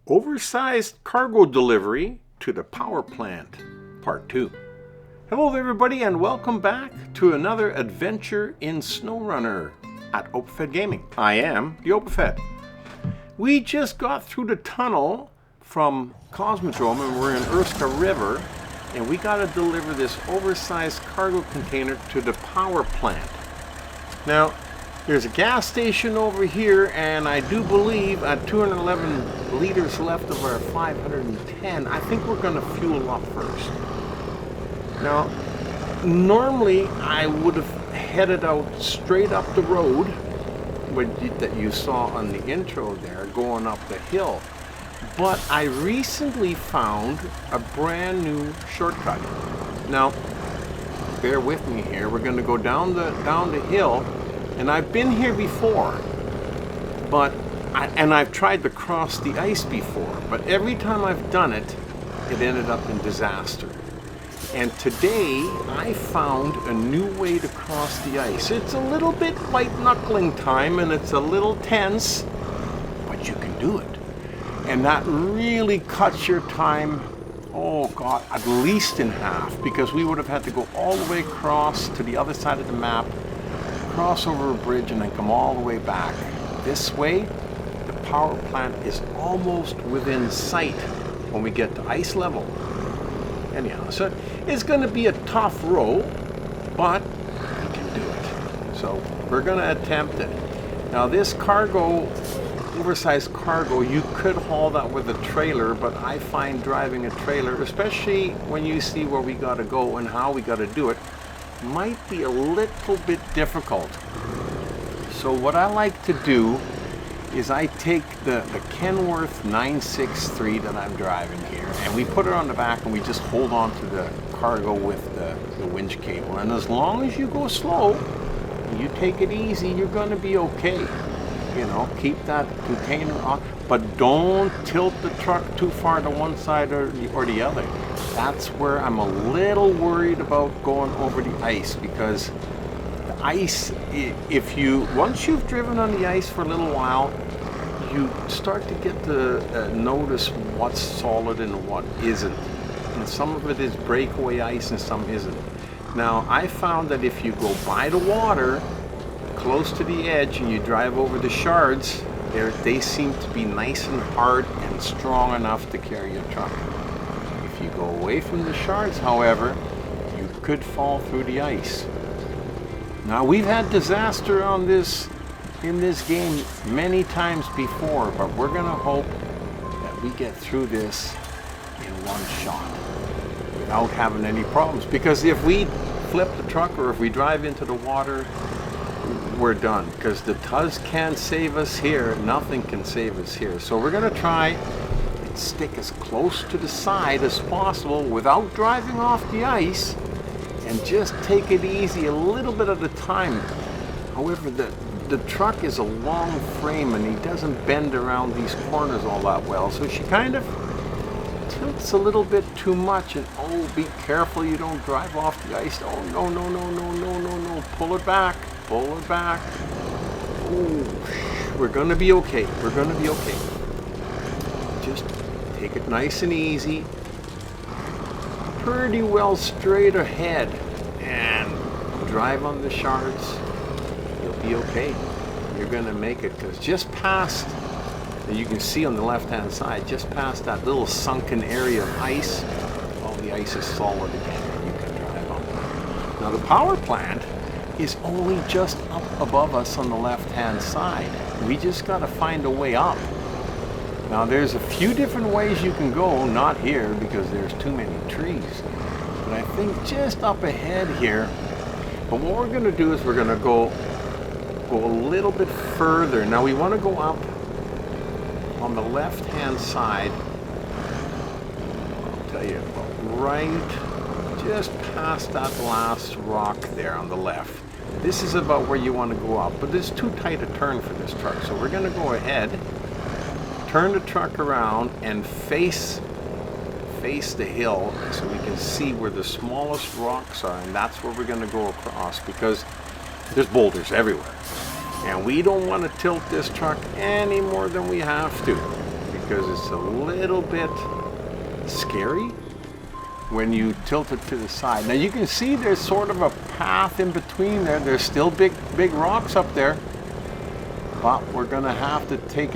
Oversized cargo delivery to the power plant, part 2. Hello everybody and welcome back to another adventure in SnowRunner at Oversized Gaming. I am the Oversized. We just got through the tunnel from Cosmodrome and we're in Urska River, and we got to deliver this oversized cargo container to the power plant. Now, there's a gas station over here, and I do believe at 211 liters left of our 510, I think we're going to fuel up first. Now, normally I would have headed out straight up the road that you saw on the intro there, going up the hill. But I recently found a brand new shortcut. Now, bear with me here. We're going to go down the hill. And I've been here before, and I've tried to cross the ice before, but every time I've done it, it ended up in disaster. And today, I found a new way to cross the ice. It's a little bit white knuckling time, and it's a little tense, but you can do it. And that really cuts your time, oh God, at least in half, because we would have had to go all the way across to the other side of the map, cross over a bridge, and then come all the way back. This way, the power plant is almost within sight when we get to ice level. Anyhow, so it's going to be a tough row, but we can do it. So we're going to attempt it. Now this cargo, oversized cargo, you could haul that with a trailer, but I find driving a trailer, especially when you see where we got to go and how we got to do it, might be a little bit difficult. So what I like to do is I take the Kenworth 963 that I'm driving here, and we put it on the back and we just hold on to the cargo with the winch cable. And as long as you go slow, you take it easy, you're going to be okay. You know, keep that container on, but don't tilt the truck too far to one side or the other. That's where I'm a little worried about going over the ice, because the ice, once you've driven on the ice for a little while, you start to get to notice what's solid and what isn't. And some of it is breakaway ice and some isn't. Now, I found that if you go by the water, close to the edge, and you drive over the shards, they seem to be nice and hard and strong enough to carry your truck. If you go away from the shards, however, you could fall through the ice. Now, we've had disaster in this game many times before, but we're going to hope that we get through this in one shot without having any problems. Because if we flip the truck or if we drive into the water, we're done, because the Tuz can't save us here, nothing can save us here. So we're going to try and stick as close to the side as possible without driving off the ice, and just take it easy a little bit at a time. However, the truck is a long frame and he doesn't bend around these corners all that well, so she kind of tilts a little bit too much, and oh, be careful you don't drive off the ice. Oh, no, pull it back. Pull it back. Oh, we're going to be okay. We're going to be okay. Just take it nice and easy. Pretty well straight ahead. And drive on the shards. You'll be okay. You're going to make it, because just past, you can see on the left-hand side, just past that little sunken area of ice, all the ice is solid again. You can drive on. Now the power plant is only just up above us on the left-hand side. We just got to find a way up. Now there's a few different ways you can go, not here because there's too many trees, but I think just up ahead here. But what we're going to do is we're going to go a little bit further. Now we want to go up on the left-hand side. I'll tell you, right just past that last rock there on the left. This is about where you want to go up, but it's too tight a turn for this truck. So we're going to go ahead, turn the truck around, and face the hill so we can see where the smallest rocks are, and that's where we're going to go across, because there's boulders everywhere. And we don't want to tilt this truck any more than we have to, because it's a little bit scary when you tilt it to the side. Now you can see there's sort of a path in between there. There's still big rocks up there, but we're gonna have to take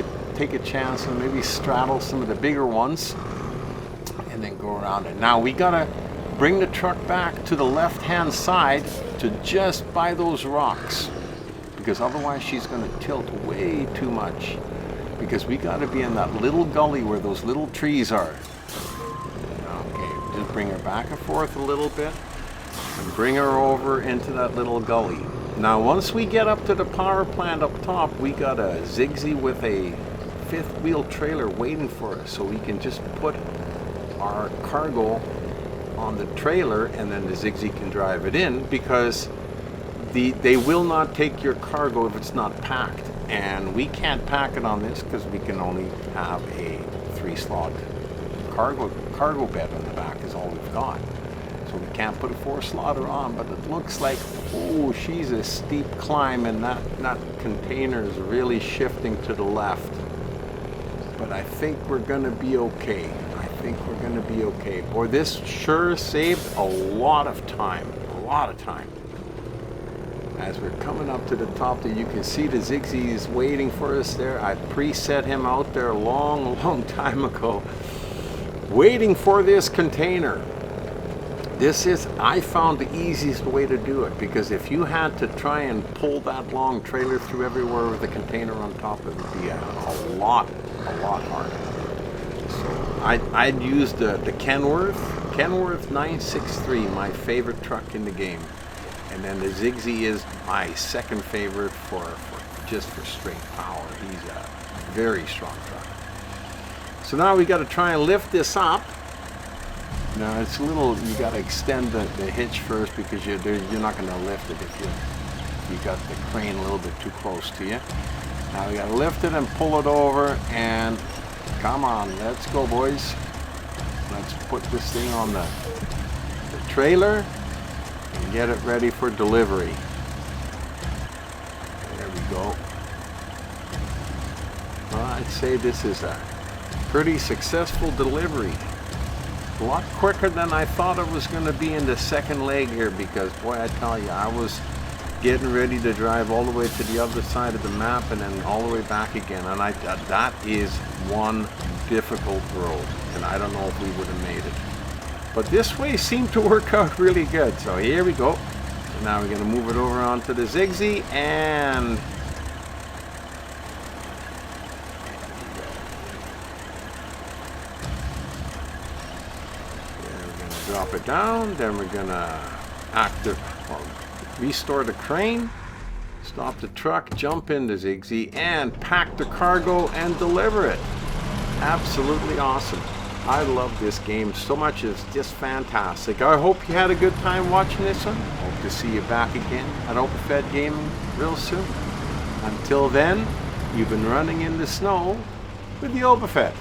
a chance and maybe straddle some of the bigger ones and then go around it. Now we gotta bring the truck back to the left-hand side to just by those rocks, because otherwise she's gonna tilt way too much, because we gotta be in that little gully where those little trees are. Okay, just bring her back and forth a little bit and bring her over into that little gully. Now once we get up to the power plant up top, we got a Zigsy with a fifth wheel trailer waiting for us, so we can just put our cargo on the trailer and then the Zigsy can drive it in, because they will not take your cargo if it's not packed, and we can't pack it on this because we can only have a 3-slot cargo bed on the back is all we've got, so we can't put a 4-slotter on. But it looks like, oh, she's a steep climb, and that container is really shifting to the left, but I think we're gonna be okay. Boy, this sure saved a lot of time, As we're coming up to the top there, you can see the Zigsy is waiting for us there. I preset him out there a long time ago, waiting for this container. I found the easiest way to do it, because if you had to try and pull that long trailer through everywhere with a container on top, it would be a lot harder. I'd use the Kenworth 963, my favorite truck in the game, and then the Zigsy is my second favorite for straight power. He's a very strong truck. So now we got to try and lift this up. Now it's a little, you got to extend the hitch first, because you're not going to lift it if you got the crane a little bit too close to you. Now we got to lift it and pull it over, and come on, let's go, boys. Let's put this thing on the trailer and get it ready for delivery. There we go. Well, I'd say this is a pretty successful delivery. A lot quicker than I thought it was going to be in the second leg here, because boy, I tell you, I was getting ready to drive all the way to the other side of the map and then all the way back again, and that is one difficult road, and I don't know if we would have made it, but this way seemed to work out really good. So here we go. So now we're going to move it over onto the Zigsy, and we're going to drop it down, then we're going to restore the crane, stop the truck, jump in the Zigsy, and pack the cargo and deliver it. Absolutely awesome. I love this game so much. It's just fantastic. I hope you had a good time watching this one. Hope to see you back again at Oversized Gaming real soon. Until then, you've been running in the snow with the Oversized.